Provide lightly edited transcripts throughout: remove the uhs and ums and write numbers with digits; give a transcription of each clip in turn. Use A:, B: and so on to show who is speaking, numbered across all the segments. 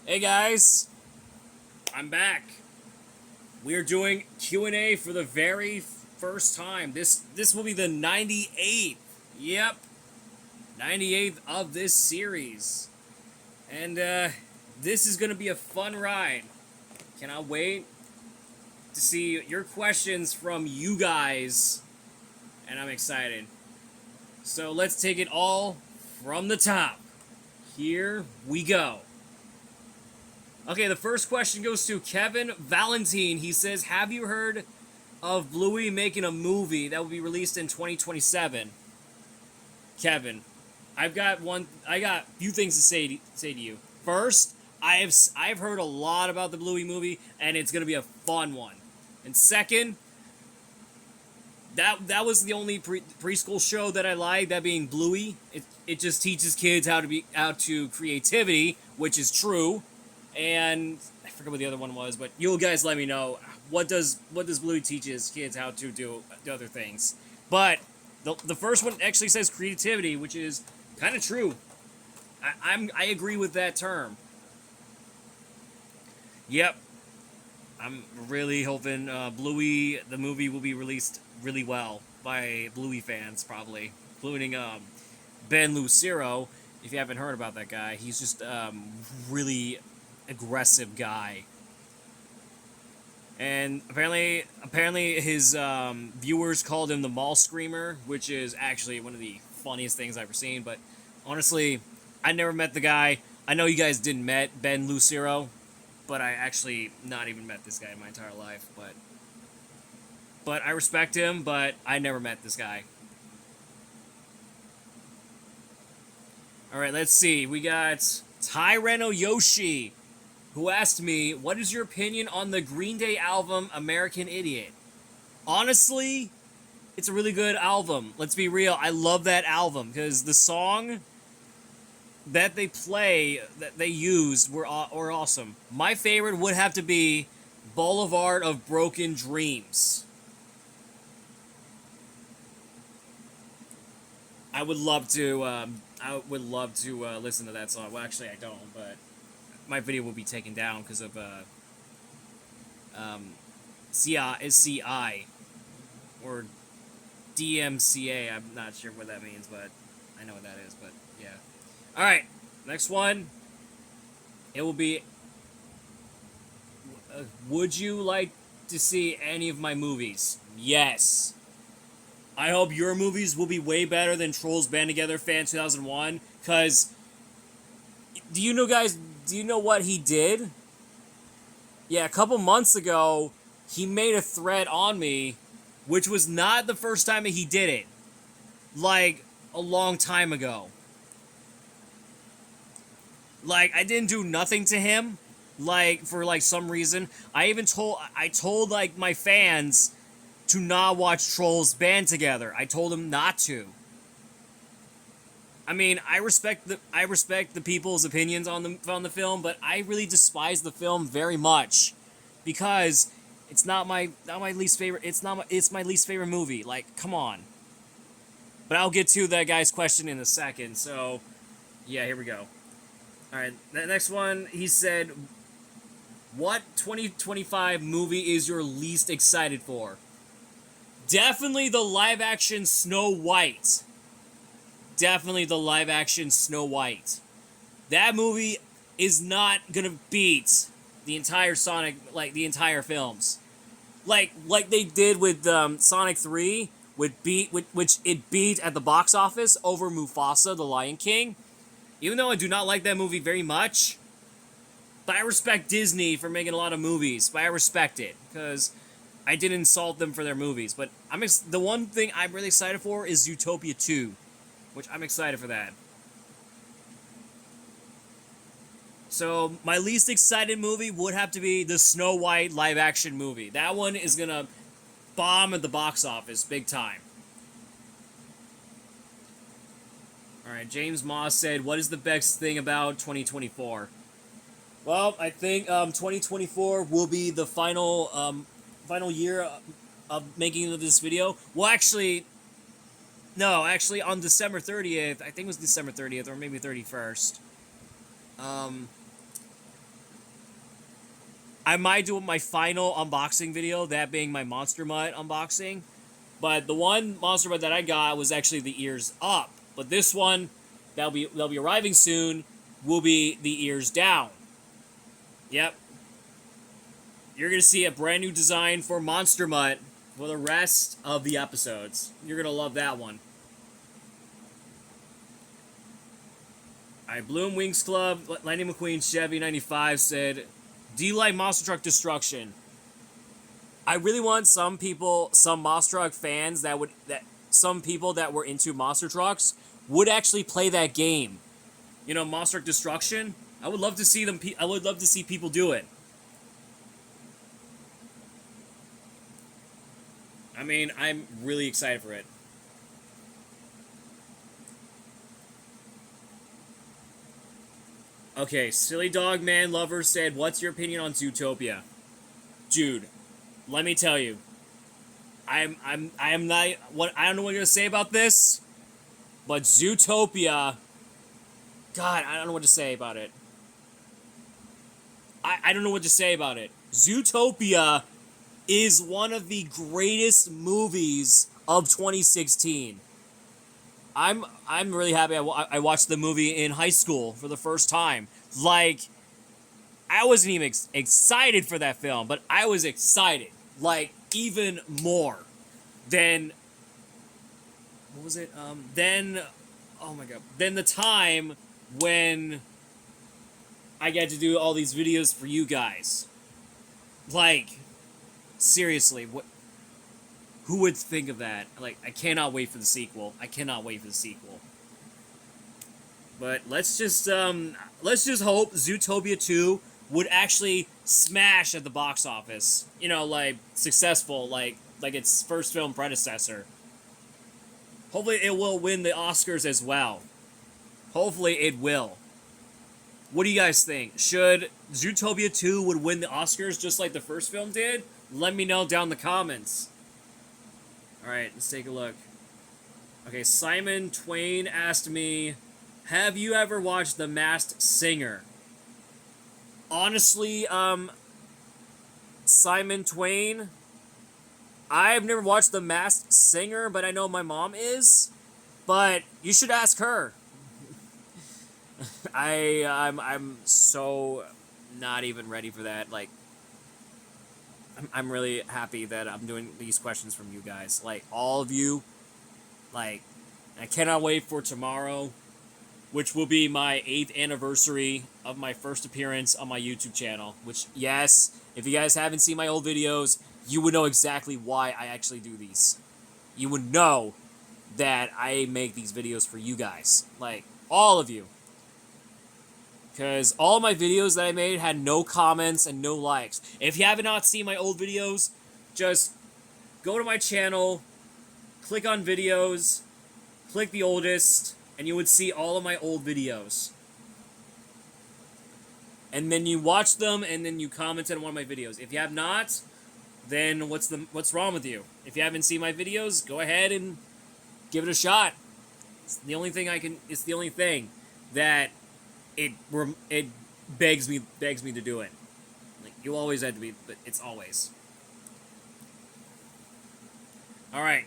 A: Hey guys, I'm back. We are doing Q&A for the very first time. This will be the 98th. Yep, 98th of this series. And this is going to be a fun ride. Cannot wait to see your questions from you guys. And I'm excited. So let's take it all from the top. Here we go. Okay, the first question goes to Kevin Valentine. He says, have you heard of Bluey making a movie that will be released in 2027? Kevin, I got a few things to say to you. First, I've heard a lot about the Bluey movie, and it's gonna be a fun one. And second, that was the only preschool show that I liked, that being Bluey. It just teaches kids how to creativity, which is true. And I forget what the other one was, but you guys let me know what does Bluey teaches kids how to do other things. But the first one actually says creativity, which is kind of true. I agree with that term. Yep, I'm really hoping Bluey the movie will be released really well by Bluey fans, probably, including Ben Lucero. If you haven't heard about that guy, he's just really aggressive guy. And apparently his viewers called him the Mall Screamer, which is actually one of the funniest things I've ever seen. But honestly, I never met the guy. I know you guys didn't met Ben Lucero, but I actually not even met this guy in my entire life. But I respect him, but I never met this guy. All right, let's see. We got Tyreno Yoshi, who asked me, what is your opinion on the Green Day album American Idiot? Honestly, it's a really good album. Let's be real. I love that album because the song that they used were awesome. My favorite would have to be Boulevard of Broken Dreams. I would love to listen to that song. Well, actually, I don't, but my video will be taken down because of CI or DMCA. I'm not sure what that means, but I know what that is. But yeah. All right, next one. It will be. Would you like to see any of my movies? Yes. I hope your movies will be way better than Trolls Band Together Fan 2001. Cause, do you know, guys? Do you know what he did? Yeah, a couple months ago, he made a threat on me, which was not the first time that he did it. Like, a long time ago. Like, I didn't do nothing to him, like, for, like, some reason. I told, like, my fans to not watch Trolls Band Together. I told them not to. I mean, I respect the people's opinions on the film, but I really despise the film very much because it's not my least favorite. It's my least favorite movie. Like, come on. But I'll get to that guy's question in a second. So, yeah, here we go. All right, the next one. He said, "What 2025 movie is your least excited for?" Definitely the live-action Snow White. Definitely the live-action Snow White. That movie is not gonna beat the entire Sonic, like the entire films, like they did with Sonic 3, which it beat at the box office over Mufasa, the Lion King. Even though I do not like that movie very much, but I respect Disney for making a lot of movies. But I respect it because I didn't insult them for their movies. But the one thing I'm really excited for is Utopia 2, which I'm excited for that. So my least excited movie would have to be the Snow White live-action movie. That one is gonna bomb at the box office big time. Alright, James Moss said, what is the best thing about 2024? Well, I think 2024 will be the final year of making this video. Well, actually, no, actually on December 30th, I think it was December 30th or maybe 31st. I might do my final unboxing video, that being my Monster Mutt unboxing. But the one Monster Mutt that I got was actually the ears up. But this one, that'll be arriving soon, will be the ears down. Yep. You're going to see a brand new design for Monster Mutt for the rest of the episodes. You're going to love that one. Alright, Bloom Wings Club, Lightning McQueen Chevy 95 said, do you like Monster Truck Destruction? I really want some people, some Monster Truck fans some people that were into Monster Trucks would actually play that game. You know, Monster Truck Destruction. I would love to see them. I would love to see people do it. I mean, I'm really excited for it. Okay, Silly Dog Man Lover said, what's your opinion on Zootopia? Dude, let me tell you. I am not what I don't know what you're gonna say about this, but Zootopia, God, I don't know what to say about it. I don't know what to say about it. Zootopia is one of the greatest movies of 2016. I'm really happy I watched the movie in high school for the first time. Like, I wasn't even excited for that film, but I was excited. Like, even more than... What was it? Oh my god. Then the time when I get to do all these videos for you guys. Like, seriously, what... Who would think of that? Like, I cannot wait for the sequel. I cannot wait for the sequel. But let's just hope Zootopia 2 would actually smash at the box office. You know, like, successful, like its first film predecessor. Hopefully it will win the Oscars as well. Hopefully it will. What do you guys think? Should Zootopia 2 would win the Oscars just like the first film did? Let me know down in the comments. Alright, let's take a look. Okay, Simon Twain asked me, have you ever watched The Masked Singer? Honestly, Simon Twain, I've never watched The Masked Singer, but I know my mom is. But you should ask her. I'm so not even ready for that. Like, I'm really happy that I'm doing these questions from you guys. Like, all of you. Like, I cannot wait for tomorrow, which will be my 8th anniversary of my first appearance on my YouTube channel. Which, yes, if you guys haven't seen my old videos, you would know exactly why I actually do these. You would know that I make these videos for you guys. Like, all of you. Because all my videos that I made had no comments and no likes. If you have not seen my old videos, just go to my channel, click on videos, click the oldest, and you would see all of my old videos. And then you watch them, and then you commented on one of my videos. If you have not, then what's wrong with you? If you haven't seen my videos, go ahead and give it a shot. It's the only thing it's the only thing that it begs me to do it. Like, you always had to be, but it's always. Alright.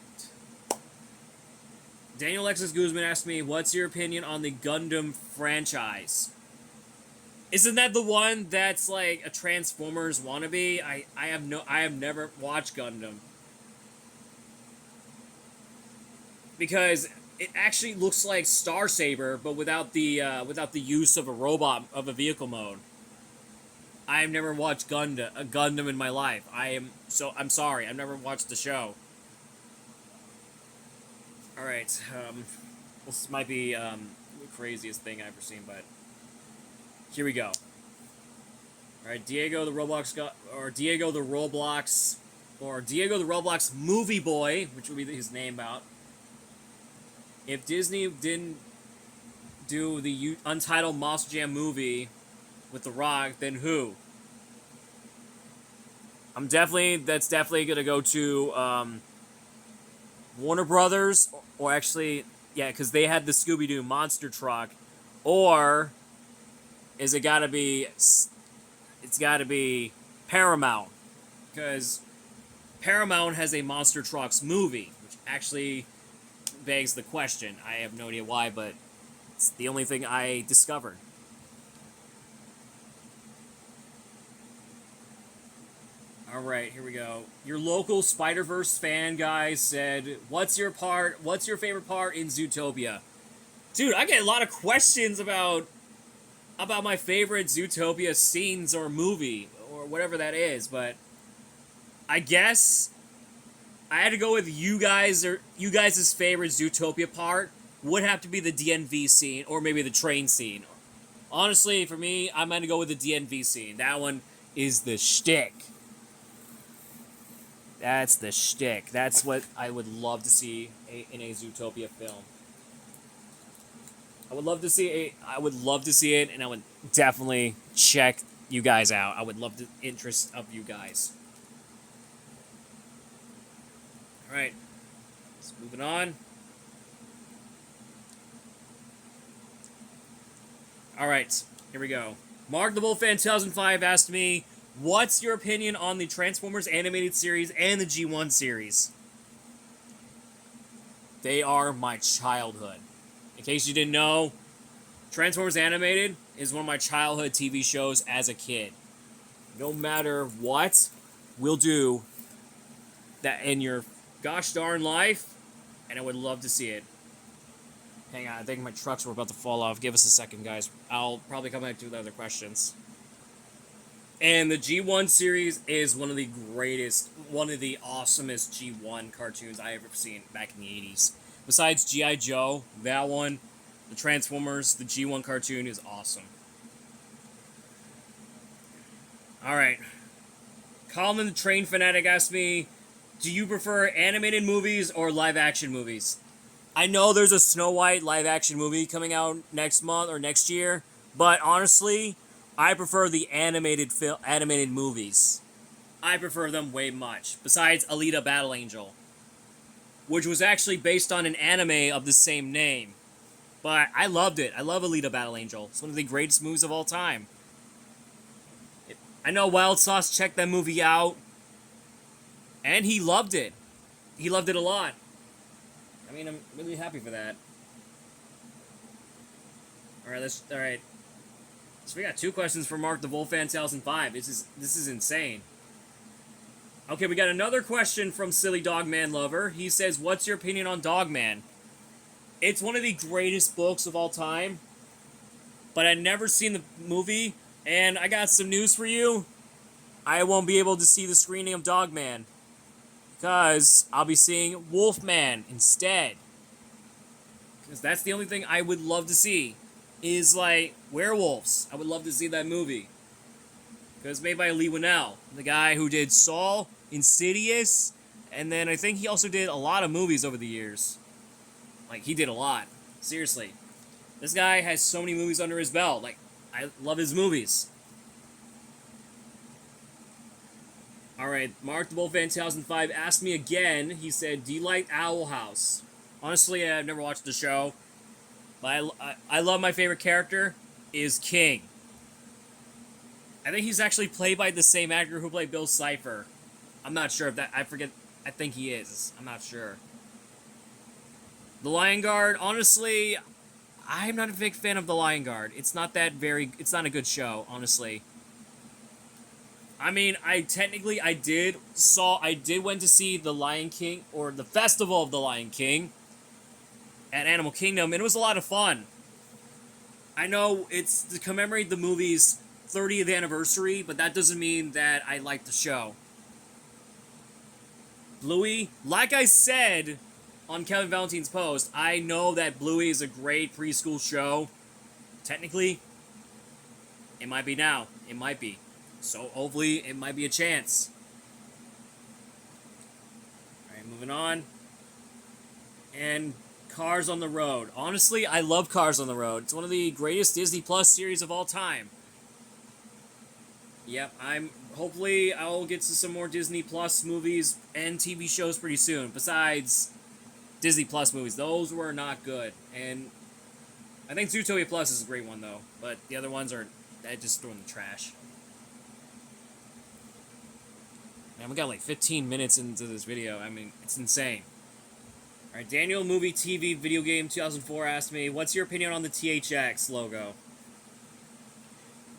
A: Daniel Alexis Guzman asked me, what's your opinion on the Gundam franchise? Isn't that the one that's like a Transformers wannabe? I have never watched Gundam. Because it actually looks like Star Saber, but without the use of a robot of a vehicle mode. I have never watched Gundam in my life. I'm sorry. I've never watched the show. All right. This might be the craziest thing I've ever seen, but here we go. All right, Diego the Roblox movie boy, which would be his name out. If Disney didn't do the untitled Monster Jam movie with The Rock, then who? That's definitely gonna go to Warner Brothers, or actually, yeah, because they had the Scooby-Doo monster truck, or is it gotta be? It's gotta be Paramount, because Paramount has a Monster Trucks movie, which actually begs the question. I have no idea why, but it's the only thing I discovered. All right, here we go. Your local Spider-Verse fan guy said, What's your favorite part in Zootopia?" Dude, I get a lot of questions about my favorite Zootopia scenes or movie or whatever that is, but I guess I had to go with you guys' favorite Zootopia part would have to be the DNV scene or maybe the train scene. Honestly, for me, I'm going to go with the DNV scene. That one is the shtick. That's the shtick. That's what I would love to see in a Zootopia film. I would love to see it, and I would definitely check you guys out. I would love the interest of you guys. All right, let's moving on. All right, here we go. Mark the Bull Fan 2005 asked me, "What's your opinion on the Transformers animated series and the G1 series?" They are my childhood. In case you didn't know, Transformers Animated is one of my childhood TV shows as a kid. No matter what, we'll do that in your gosh darn life, and I would love to see it. Hang on, I think my trucks were about to fall off. Give us a second, guys. I'll probably come back to the other questions. And the G1 series is one of the awesomest G1 cartoons I ever seen back in the 80s. Besides G.I. Joe, that one, the Transformers, the G1 cartoon is awesome. Alright. Colin the Train Fanatic asked me, "Do you prefer animated movies or live-action movies?" I know there's a Snow White live-action movie coming out next month or next year, but honestly, I prefer the animated movies. I prefer them way much. Besides Alita Battle Angel, which was actually based on an anime of the same name. But I loved it. I love Alita Battle Angel. It's one of the greatest movies of all time. I know Wild Sauce checked that movie out, and he loved it. He loved it a lot. I mean, I'm really happy for that. Alright. So we got 2 questions from Mark the Wolfan 2005. This is insane. Okay, we got another question from Silly Dogman Lover. He says, "What's your opinion on Dogman?" It's one of the greatest books of all time, but I've never seen the movie, and I got some news for you. I won't be able to see the screening of Dogman, because I'll be seeing Wolfman instead. Because that's the only thing I would love to see, is like werewolves. I would love to see that movie. Because it's made by Lee Winnell, the guy who did Saw, Insidious, and then I think he also did a lot of movies over the years. Like, he did a lot. Seriously. This guy has so many movies under his belt. Like, I love his movies. Alright, Mark the Bullfan 2005 asked me again. He said, "Do you like Owl House?" Honestly, I've never watched the show. But I love my favorite character is King. I think he's actually played by the same actor who played Bill Cipher. I'm not sure if that... I forget. I think he is. I'm not sure. The Lion Guard, honestly, I'm not a big fan of The Lion Guard. It's not a good show, honestly. I mean, I did went to see The Lion King, or the Festival of the Lion King at Animal Kingdom, and it was a lot of fun. I know it's to commemorate the movie's 30th anniversary, but that doesn't mean that I like the show. Bluey, like I said on Kevin Valentine's post, I know that Bluey is a great preschool show. Technically, it might be now. It might be. So hopefully it might be a chance. Alright, moving on. And Cars on the Road. Honestly, I love Cars on the Road. It's one of the greatest Disney Plus series of all time. Yep, hopefully I'll get to some more Disney Plus movies and TV shows pretty soon. Besides Disney Plus movies, those were not good. And I think Zootopia Plus is a great one though, but the other ones I just throw in the trash. Man, we got like 15 minutes into this video. I mean, it's insane. Alright, Daniel Movie TV Video Game 2004 asked me, what's your opinion on the THX logo?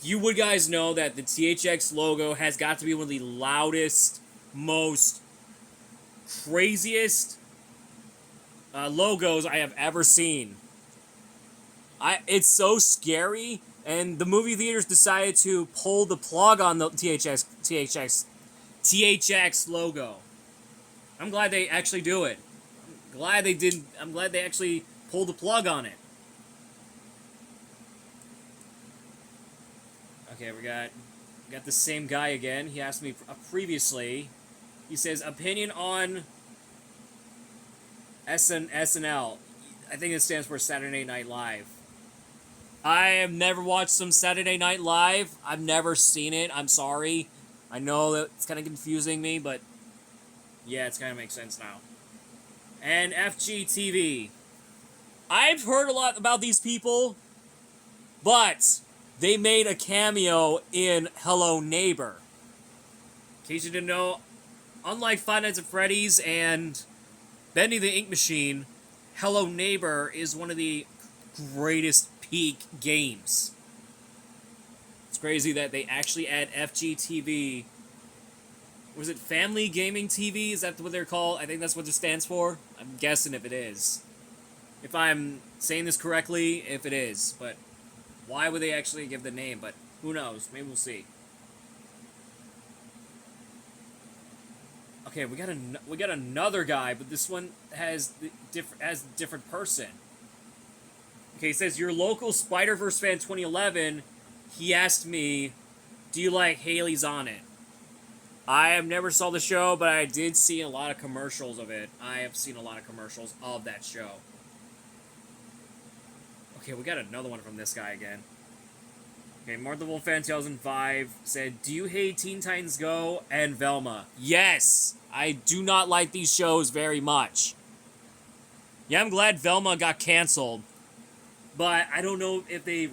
A: You would guys know that the THX logo has got to be one of the loudest, most craziest logos I have ever seen. It's so scary, and the movie theaters decided to pull the plug on the THX logo. I'm glad they actually do it. I'm glad they actually pulled the plug on it. Okay, we got the same guy again. He asked me previously. He says, opinion on SNL. I think it stands for Saturday Night Live. I have never watched some Saturday Night Live. I've never seen it. I'm sorry. I know that it's kind of confusing me, but yeah, it's kind of makes sense now. And FGTV. I've heard a lot about these people, but they made a cameo in Hello Neighbor. In case you didn't know, unlike Five Nights at Freddy's and Bendy the Ink Machine, Hello Neighbor is one of the greatest peak games. It's crazy that they actually add FGTV. Was it Family Gaming TV? Is that what they're called? I think that's what it stands for. I'm guessing if it is. If I'm saying this correctly, if it is. But why would they actually give the name? But who knows? Maybe we'll see. Okay, we got another guy, but this one has different person. Okay, he says, your local Spider-Verse fan 2011, he asked me, do you like Haley's on It? I have never saw the show, but I did see a lot of commercials of it. I have seen a lot of commercials of that show. Okay, we got another one from this guy again. Okay, Martha Wolf Fan 2005 said, do you hate Teen Titans Go and Velma? Yes! I do not like these shows very much. Yeah, I'm glad Velma got canceled. But I don't know if they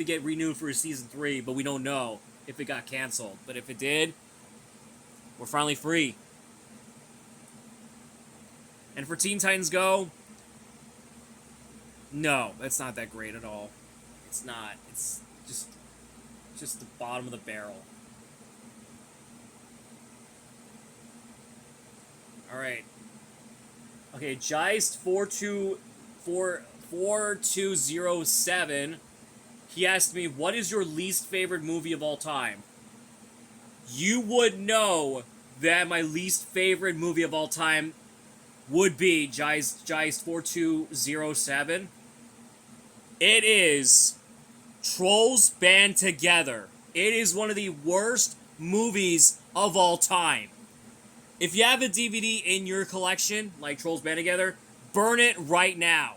A: get renewed for season 3, but we don't know if it got canceled. But if it did, we're finally free. And for Teen Titans Go, no, it's not that great at all. It's not. It's just the bottom of the barrel. Alright. Okay, Geist4207, he asked me, what is your least favorite movie of all time? You would know that my least favorite movie of all time would be Geist4207. It is Trolls Band Together. It is one of the worst movies of all time. If you have a DVD in your collection, like Trolls Band Together, burn it right now.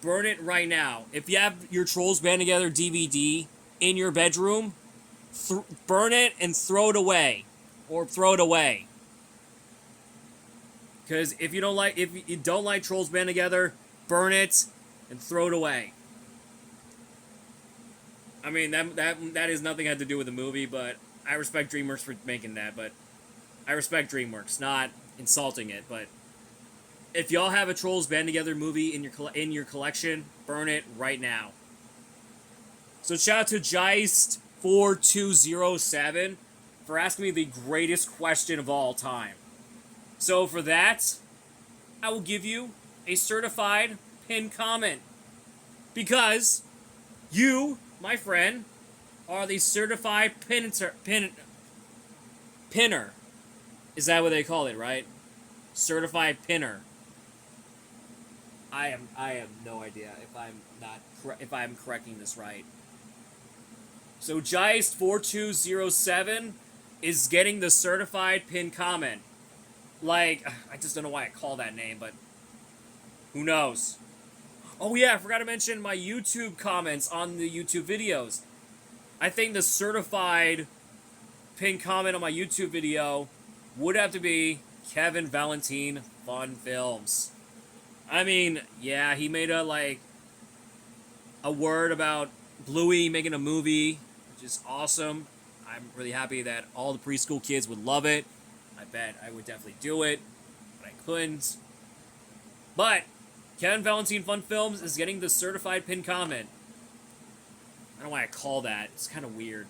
A: Burn it right now. If you have your Trolls Band Together DVD in your bedroom, burn it and throw it away. Or throw it away. Because if you don't like Trolls Band Together, burn it and throw it away. I mean, that has nothing had to do with the movie, but I respect DreamWorks for making that, but I respect DreamWorks, not insulting it, but if y'all have a Trolls Band Together movie in your collection, burn it right now. So shout out to Geist4207 for asking me the greatest question of all time. So for that, I will give you a certified pinned comment. Because you, my friend, are the certified pinner. Is that what they call it, right? Certified pinner. I have no idea if I'm correcting this right. So Geist4207 is getting the certified pinned comment. Like, I just don't know why I call that name, but who knows? Oh yeah, I forgot to mention my YouTube comments on the YouTube videos. I think the certified pinned comment on my YouTube video would have to be Kevin Valentine Fun Films. I mean, yeah, he made a word about Bluey making a movie, which is awesome. I'm really happy that all the preschool kids would love it. I bet I would definitely do it, but I couldn't. But Kevin Valentine Fun Films is getting the certified pin comment. I don't know why I call that. It's kind of weird.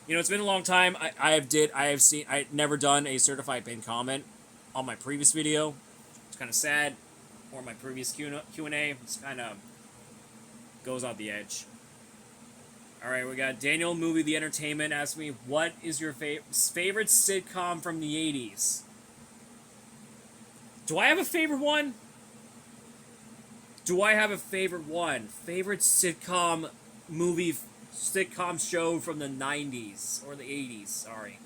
A: You know, it's been a long time. I never done a certified pin comment on my previous video. It's kind of sad. Or my previous Q&A. It's kind of goes off the edge. Alright, we got Daniel Movie The Entertainment asked me, what is your favorite sitcom from the 80s? Do I have a favorite one? Do I have a favorite one? Favorite sitcom show from the 90s. Or the 80s, sorry.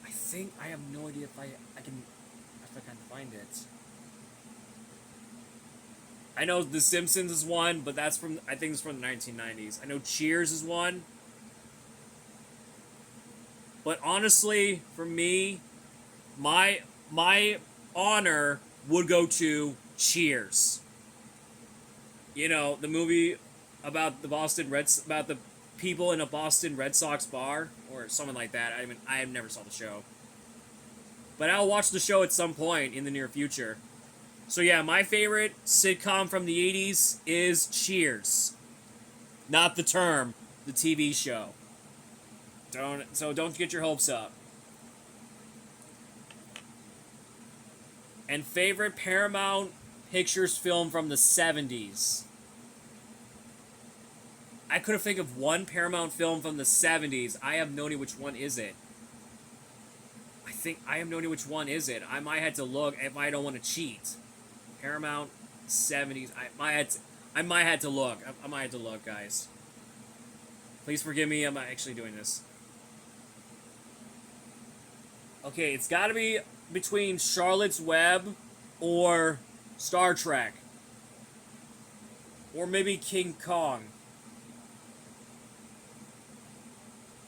A: I think I have no idea if I can find it. I know The Simpsons is one, but that's from, I think it's from the 1990s. I know Cheers is one. But honestly, for me, my honor would go to Cheers. You know, the movie about about the people in a Boston Red Sox bar, or something like that. I mean, I never saw the show. But I'll watch the show at some point in the near future. So yeah, my favorite sitcom from the 80s is Cheers. Not the term, the TV show. Don't get your hopes up. And favorite Paramount Pictures film from the 70s. I couldn't think of one Paramount film from the 70s. I have no idea which one is it. I have no idea which one is it. I might have to look if I don't want to cheat. Paramount 70s. I might have to look. I might have to look, guys. Please forgive me. I'm actually doing this. Okay, it's got to be between Charlotte's Web or Star Trek. Or maybe King Kong.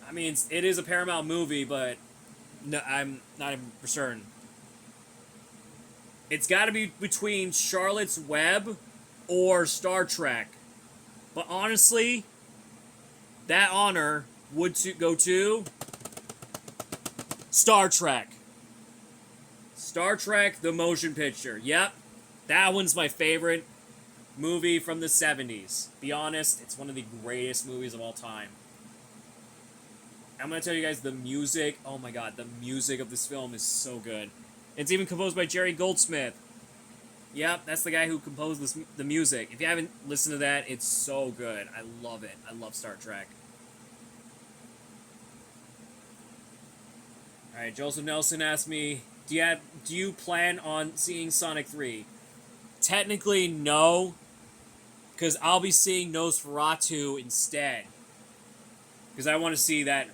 A: I mean, it is a Paramount movie, but no, I'm not even for certain. It's got to be between Charlotte's Web or Star Trek. But honestly, that honor would go to Star Trek. Star Trek, the motion picture. Yep, that one's my favorite movie from the 70s. Be honest, it's one of the greatest movies of all time. I'm going to tell you guys the music. Oh my god, the music of this film is so good. It's even composed by Jerry Goldsmith. Yep, that's the guy who composed the music. If you haven't listened to that, it's so good. I love it. I love Star Trek. Alright, Joseph Nelson asked me, do you plan on seeing Sonic 3? Technically, no. Because I'll be seeing Nosferatu instead. Because I want to see that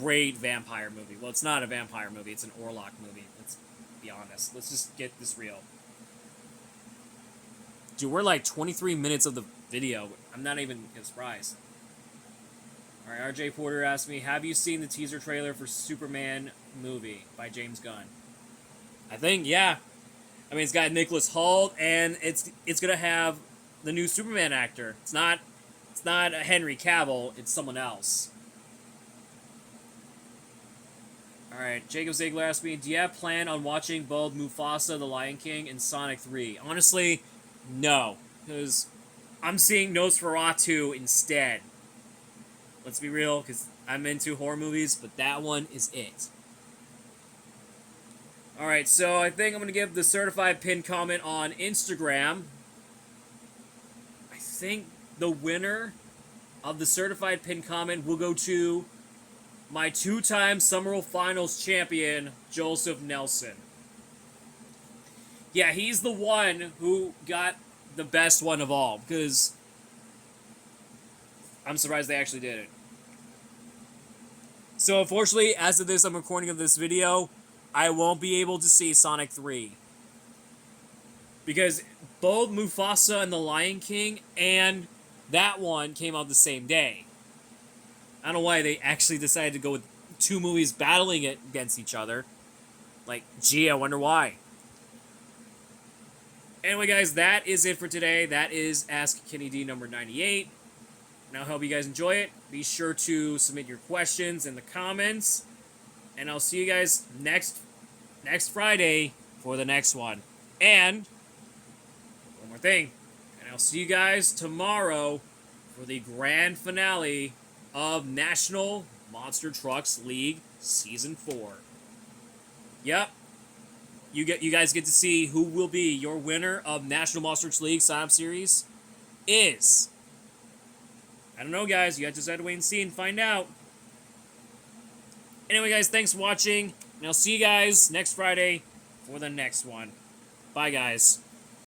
A: great vampire movie. Well, it's not a vampire movie. It's an Orlok movie. Let's be honest. Let's just get this real. Dude, we're like 23 minutes of the video. I'm not even surprised. Alright, RJ Porter asked me, have you seen the teaser trailer for Superman movie by James Gunn? I think, yeah. I mean, it's got Nicholas Hoult, and it's gonna have the new Superman actor. It's not Henry Cavill, it's someone else. Alright, Jacob Ziegler asked me, do you have plan on watching both Mufasa, The Lion King, and Sonic 3? Honestly, no. Because I'm seeing Nosferatu instead. Let's be real, because I'm into horror movies, but that one is it. Alright, so I think I'm going to give the certified pinned comment on Instagram. I think the winner of the certified pinned comment will go to my two-time Summerall Finals champion, Joseph Nelson. Yeah, he's the one who got the best one of all, because I'm surprised they actually did it. So, unfortunately, as of this, I'm recording of this video, I won't be able to see Sonic 3. Because both Mufasa and The Lion King and that one came out the same day. I don't know why they actually decided to go with two movies battling it against each other. Like, gee, I wonder why. Anyway, guys, that is it for today. That is Ask Kenny D No.98. And I hope you guys enjoy it. Be sure to submit your questions in the comments. And I'll see you guys next Friday for the next one. And one more thing. And I'll see you guys tomorrow for the grand finale of National Monster Trucks League Season 4. Yep. You guys get to see who will be your winner of National Monster Trucks League sign-up series is. I don't know, guys. You guys just have to wait and see and find out. Anyway, guys, thanks for watching. And I'll see you guys next Friday for the next one. Bye, guys.